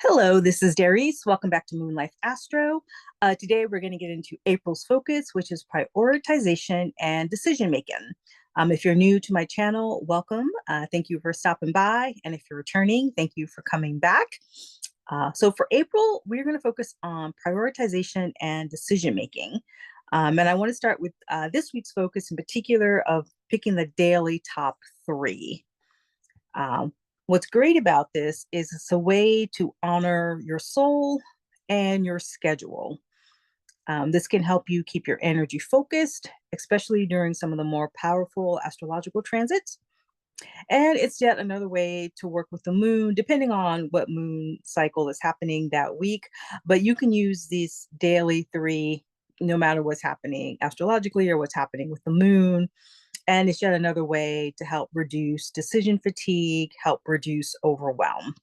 Hello, this is Darice. Welcome back to Moon Life Astro. Today we're going to get into April's focus, which is prioritization and decision making. If you're new to my channel, welcome. Thank you for stopping by. And if you're returning, thank you for coming back. So for April, we're going to focus on prioritization and decision making. And I want to start with this week's focus in particular of picking the daily top three. What's great about this is it's a way to honor your soul and your schedule. This can help you keep your energy focused, especially during some of the more powerful astrological transits. And it's yet another way to work with the moon, depending on what moon cycle is happening that week. But you can use these daily three no matter what's happening astrologically or what's happening with the moon. And it's yet another way to help reduce decision fatigue, help reduce overwhelm.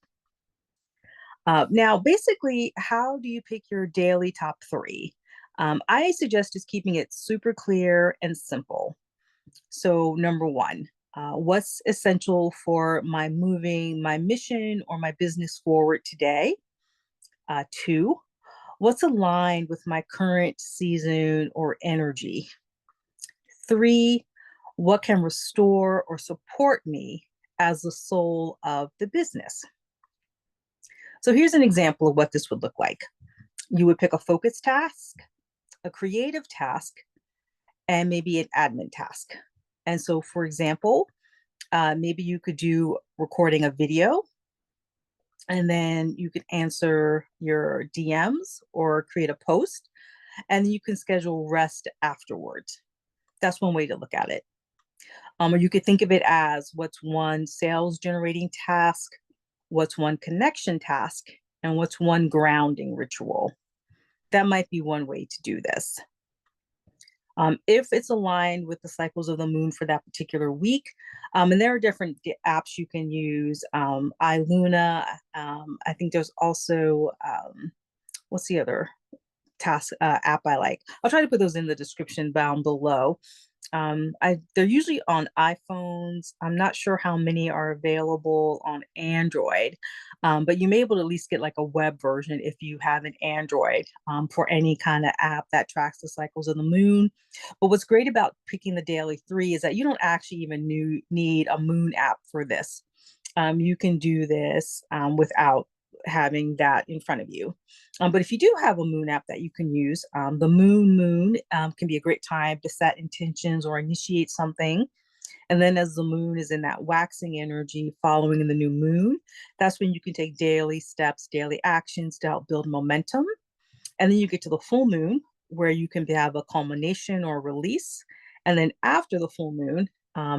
Now, basically, how do you pick your daily top three? I suggest just keeping it super clear and simple. So, number one, what's essential for my moving my mission or my business forward today? Two, what's aligned with my current season or energy? Three, what can restore or support me as the soul of the business? So here's an example of what this would look like. You would pick a focus task, a creative task, and maybe an admin task. And so, for example, maybe you could do recording a video, and then you could answer your DMs or create a post, and you can schedule rest afterwards. That's one way to look at it. Or you could think of it as what's one sales generating task, what's one connection task, and what's one grounding ritual. That might be one way to do this. If it's aligned with the cycles of the moon for that particular week, and there are different apps you can use, iLuna. I think there's also, what's the other task app I like? I'll try to put those in the description down below. They're usually on iPhones. I'm not sure how many are available on Android, but you may be able to at least get like a web version if you have an Android for any kind of app that tracks the cycles of the moon. But what's great about picking the daily three is that you don't actually even need a moon app for this. You can do this without having that in front of you. But if you do have a moon app that you can use, the moon can be a great time to set intentions or initiate something. And then as the moon is in that waxing energy following the new moon, that's when you can take daily steps, daily actions to help build momentum. And then you get to the full moon where you can have a culmination or release. And then after the full moon,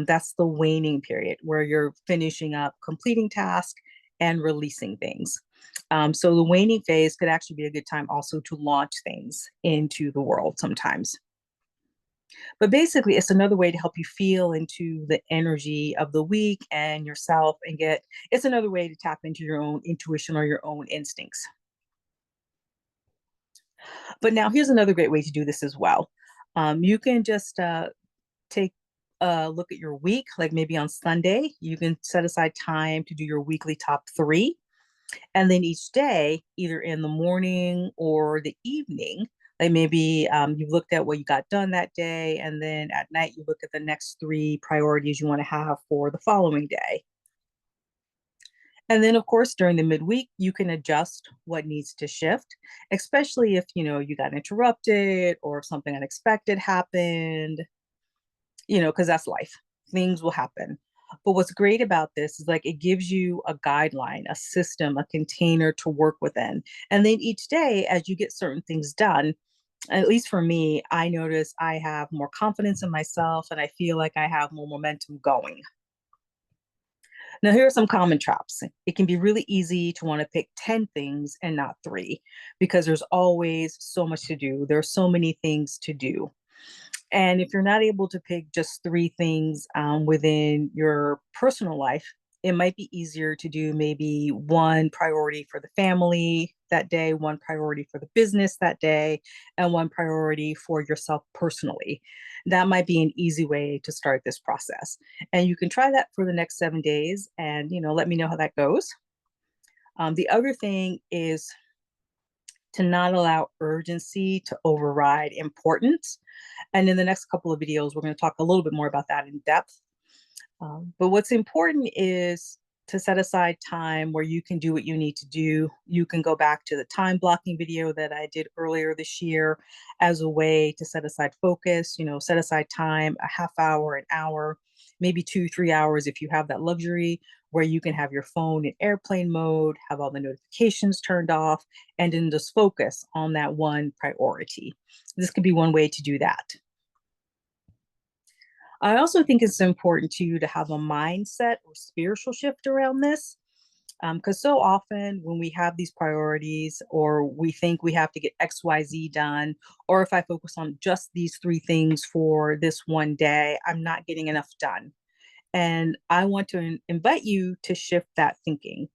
that's the waning period where you're finishing up completing tasks and releasing things. So the waning phase could actually be a good time also to launch things into the world sometimes. But basically, it's another way to help you feel into the energy of the week and yourself and it's another way to tap into your own intuition or your own instincts. But now here's another great way to do this as well. You can just take a look at your week, like maybe on Sunday, you can set aside time to do your weekly top three. And then each day, either in the morning or the evening, like maybe you've looked at what you got done that day, and then at night you look at the next three priorities you want to have for the following day. And then, of course, during the midweek, you can adjust what needs to shift, especially if you got interrupted or if something unexpected happened, because that's life. Things will happen. But what's great about this is like it gives you a guideline, a system, a container to work within. And then each day, as you get certain things done, at least for me, I notice I have more confidence in myself and I feel like I have more momentum going. Now, here are some common traps. It can be really easy to want to pick 10 things and not three because there's always so much to do. There's so many things to do. And if you're not able to pick just three things within your personal life, it might be easier to do maybe one priority for the family that day, one priority for the business that day, and one priority for yourself personally. That might be an easy way to start this process. And you can try that for the next 7 days and, let me know how that goes. The other thing is to not allow urgency to override importance. And in the next couple of videos, we're going to talk a little bit more about that in depth. But what's important is to set aside time where you can do what you need to do. You can go back to the time blocking video that I did earlier this year as a way to set aside focus, set aside time, a half hour, an hour, maybe 2, 3 hours if you have that luxury, where you can have your phone in airplane mode, have all the notifications turned off, and then just focus on that one priority. This could be one way to do that. I also think it's important to you to have a mindset or spiritual shift around this. Because so often when we have these priorities, or we think we have to get XYZ done, or if I focus on just these 3 things for this one day, I'm not getting enough done. And I want to invite you to shift that thinking.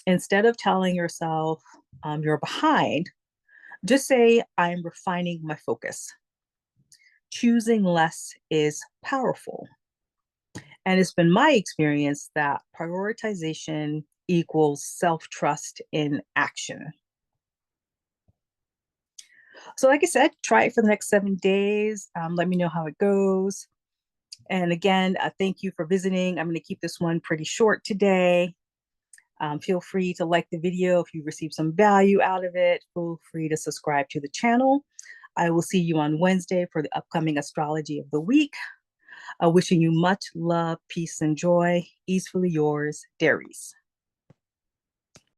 Instead of telling yourself you're behind, just say, I'm refining my focus. Choosing less is powerful. And it's been my experience that prioritization equals self-trust in action. So, like I said, try it for the next 7 days. Let me know how it goes. And again, thank you for visiting. I'm going to keep this one pretty short today. Feel free to like the video if you receive some value out of it. Feel free to subscribe to the channel. I will see you on Wednesday for the upcoming astrology of the week. Wishing you much love, peace, and joy. Easefully yours, Darice.